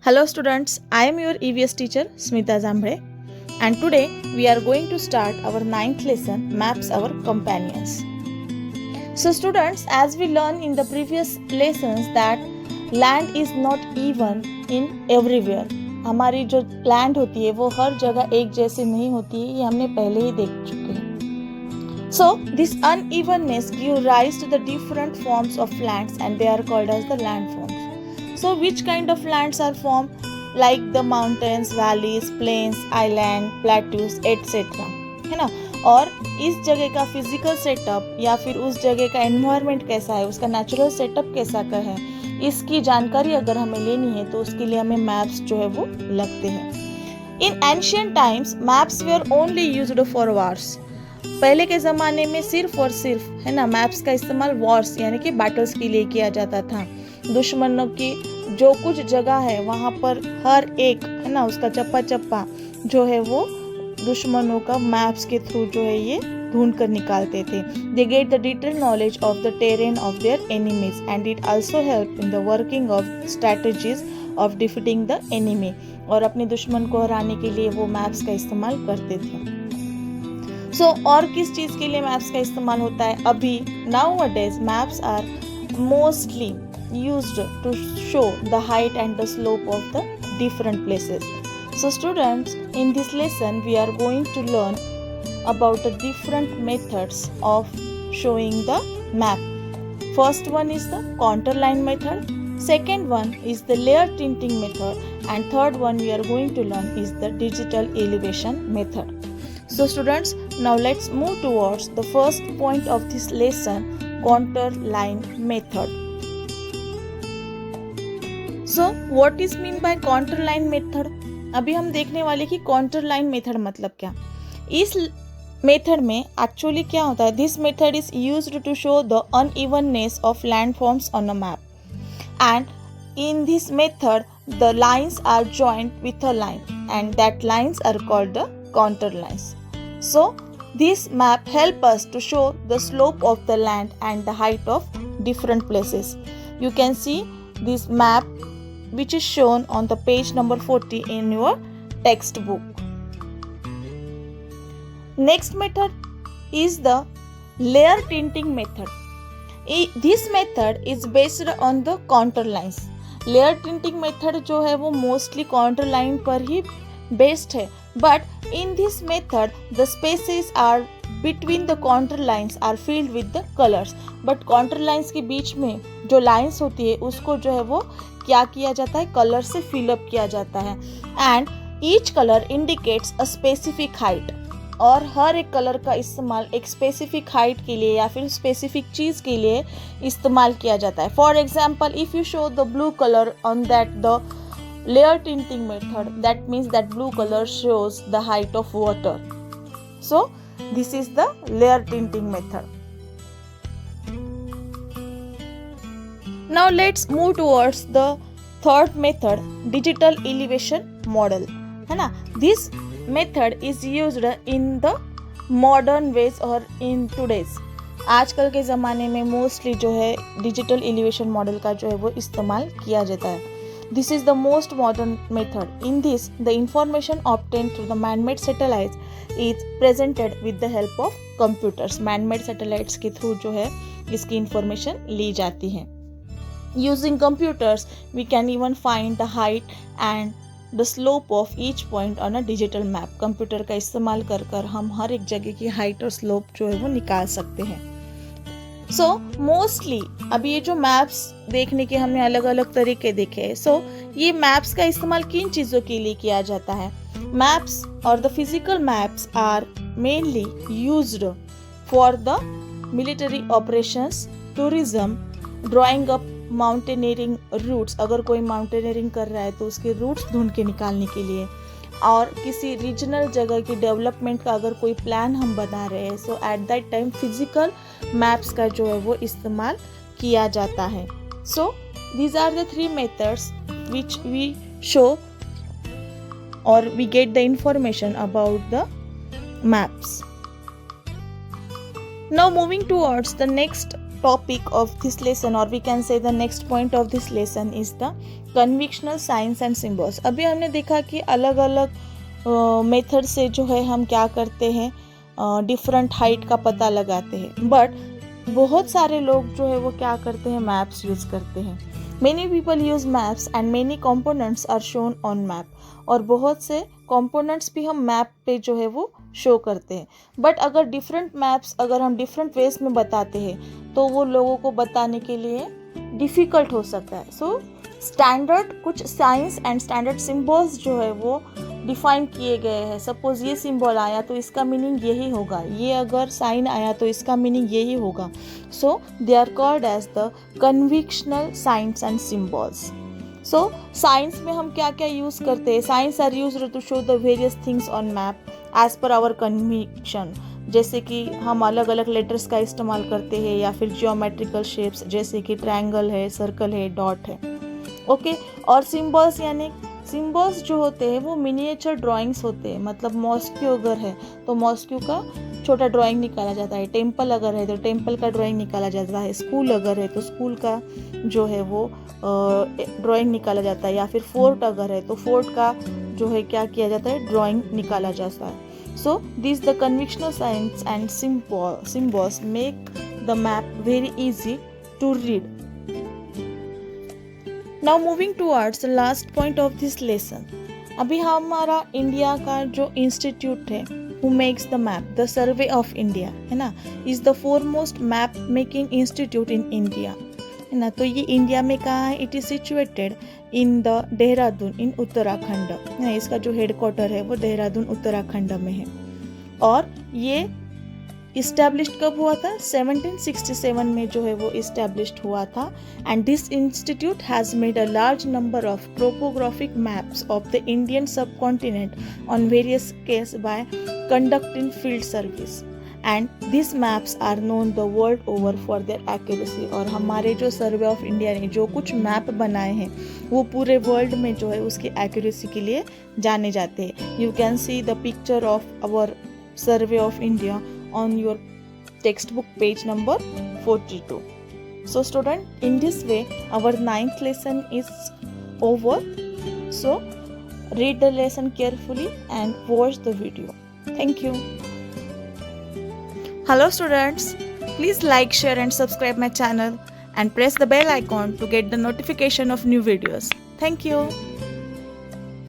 Hello students, I am your EVS teacher Smita Zambre and today we are going to start our 9th lesson, Maps Our Companions. So students, as we learned in the previous lessons that land is not even in everywhere. हमारी जो land होती है वो हर जगह एक जैसी नहीं होती है, ये हमने पहले ही देख चुके हैं. So this unevenness give rise to the different forms of lands and they are called as the landforms. So which kind of lands are formed? Like the mountains, valleys, plains, island, plateaus, etc. है ना. और इस जगह का physical setup या फिर उस जगह का एनवायरनमेंट कैसा है, उसका नेचुरल सेटअप कैसा का है, इसकी जानकारी अगर हमें लेनी है तो उसके लिए हमें मैप्स जो है वो लगते हैं. In ancient times maps were only used for wars. पहले के ज़माने में सिर्फ और सिर्फ है ना मैप्स का इस्तेमाल वॉर्स यानी कि बैटल्स के लिए किया जाता था. दुश्मनों की जो कुछ जगह है वहाँ पर हर एक है ना उसका चप्पा चप्पा जो है वो दुश्मनों का मैप्स के थ्रू जो है ये ढूंढ कर निकालते थे. They get the detail knowledge of the terrain of their enemies and it also help in the working of strategies of defeating the enemy. और अपने दुश्मन को हराने के लिए वो मैप्स का इस्तेमाल करते थे. सो और किस चीज़ के लिए मैप्स का इस्तेमाल होता है? अभी nowadays maps are mostly used to show the height and the slope of the different places. So students, in this lesson we are going to learn about the different methods of showing the map. First one is the contour line method, second one is the layer tinting method, and third one we are going to learn is the digital elevation method. So students, now let's move towards the first point of this lesson, contour line method. So what is mean by contour line method? अभी हम देखने वाले कि contour line method मतलब क्या. इस method में actually क्या होता है? This method is used to show the unevenness of landforms on a map and in this method the lines are joint with a line and that lines are called the contour lines. So this map help us to show the slope of the land and the height of different places. You can see this map which is shown on the page number 40 in your textbook. Next method is the layer tinting method. This method is based on the contour lines. Layer tinting method जो है वो mostly contour line पर ही based है. But in this method the spaces are between the contour lines are filled with the colors. But contour lines के बीच में जो lines होती है उसको जो है वो क्या किया जाता है? कलर से फिलअप किया जाता है. And each colour indicates a specific height. और हर एक कलर का इस्तेमाल एक स्पेसिफिक हाइट के लिए या फिर स्पेसिफिक चीज़ के लिए इस्तेमाल किया जाता है. For example, if you show the blue colour on that the layer tinting method, that means that blue color shows the height of water. So this is the layer tinting method. Now let's move towards the third method, digital elevation model. है ना. This method is used in the modern ways or in today's. आजकल के ज़माने में mostly जो है digital elevation model का जो है वो इस्तेमाल किया जाता है. This is the most modern method. In this, the information obtained through the man-made satellites is presented with the help of computers. Man-made satellites के through जो है इसकी information ली जाती है. Using computers, we can even find the height and the slope of each point on a digital map. Computer का इस्तेमाल कर कर हम हर एक जगह की हाइट और स्लोप जो है वो निकाल सकते हैं. सो मोस्टली अभी ये जो मैप्स देखने के हमने अलग अलग तरीके देखे. सो ये मैप्स का इस्तेमाल किन चीज़ों के लिए किया जाता है? Maps or the physical maps are mainly used for the military operations, tourism, drawing up mountaineering routes. अगर कोई माउंटेनियरिंग कर रहा है तो उसके रूट्स ढूंढ के निकालने के लिए, और किसी रीजनल जगह की डेवलपमेंट का अगर कोई प्लान हम बना रहे हैं, so at that time physical maps का जो है वो इस्तेमाल किया जाता है. So these are the three methods which we show और we get the information about the maps. Now moving towards the next topic of this lesson, or we can say the next point of this lesson is the conventional signs and symbols. अभी हमने देखा कि अलग अलग method से जो है हम क्या करते हैं, डिफरेंट हाइट का पता लगाते हैं. बट बहुत सारे लोग जो है वो क्या करते हैं, मैप्स यूज़ करते हैं. Many people use maps and many components are shown on map. और बहुत से कंपोनेंट्स भी हम मैप पे जो है वो शो करते हैं. बट अगर डिफरेंट मैप्स अगर हम डिफरेंट वेज में बताते हैं तो वो लोगों को बताने के लिए डिफ़िकल्ट हो सकता है. सो स्टैंडर्ड कुछ साइंस एंड स्टैंडर्ड सिम्बल्स जो है वो डिफाइन किए गए हैं. सपोज ये सिंबल आया तो इसका मीनिंग यही होगा, ये अगर साइन आया तो इसका मीनिंग यही होगा. So they are called as the conventional signs and symbols. So signs में हम क्या क्या यूज़ करते हैं, signs are used to show the various things on map as per our convention. जैसे कि हम अलग अलग लेटर्स का इस्तेमाल करते हैं, या फिर जियोमेट्रिकल शेप्स जैसे कि ट्रायंगल है, सर्कल है, डॉट है. ओके. और सिम्बल्स यानी सिम्बल्स जो होते हैं वो मिनिएचर ड्राइंग्स होते हैं. मतलब मॉस्क्यू अगर है तो मॉस्क्यू का छोटा ड्राइंग निकाला जाता है. टेम्पल अगर है तो टेम्पल का ड्राइंग निकाला जाता है. स्कूल अगर है तो स्कूल का जो है वो ड्राइंग निकाला जाता है. या फिर फोर्ट अगर है तो फोर्ट का जो है क्या किया जाता है, ड्राइंग निकाला जाता है. So this the conventional signs and symbols make the map very easy to read. Now moving towards the last point of this lesson. अभी हमारा इंडिया का जो इंस्टीट्यूट है who makes the map, the Survey of India है ना, is the foremost map making institute in India है ना. तो ये इंडिया में कहाँ है, it is situated in the Dehradun in Uttarakhand है ना. इसका जो हेडक्वार्टर है वो देहरादून उत्तराखंड में है. और ये इस्टेब्लिश्ड कब हुआ था, 1767 में जो है वो इस्टेब्लिश्ड हुआ था. And this institute has made a large number of topographic maps of the Indian subcontinent on various case by conducting field service. And this maps are known the world over for their accuracy. और हमारे जो सर्वे of India ने जो कुछ map बनाए हैं वो पूरे वर्ल्ड में जो है उसकी एक्यूरेसी के लिए जाने जाते हैं. You can see the picture of our survey of India on your textbook page number 42. So student, in this way our 9th lesson is over. So read the lesson carefully and watch the video. Thank you. Hello students, please like, share and subscribe my channel and press the bell icon to get the notification of new videos. Thank you.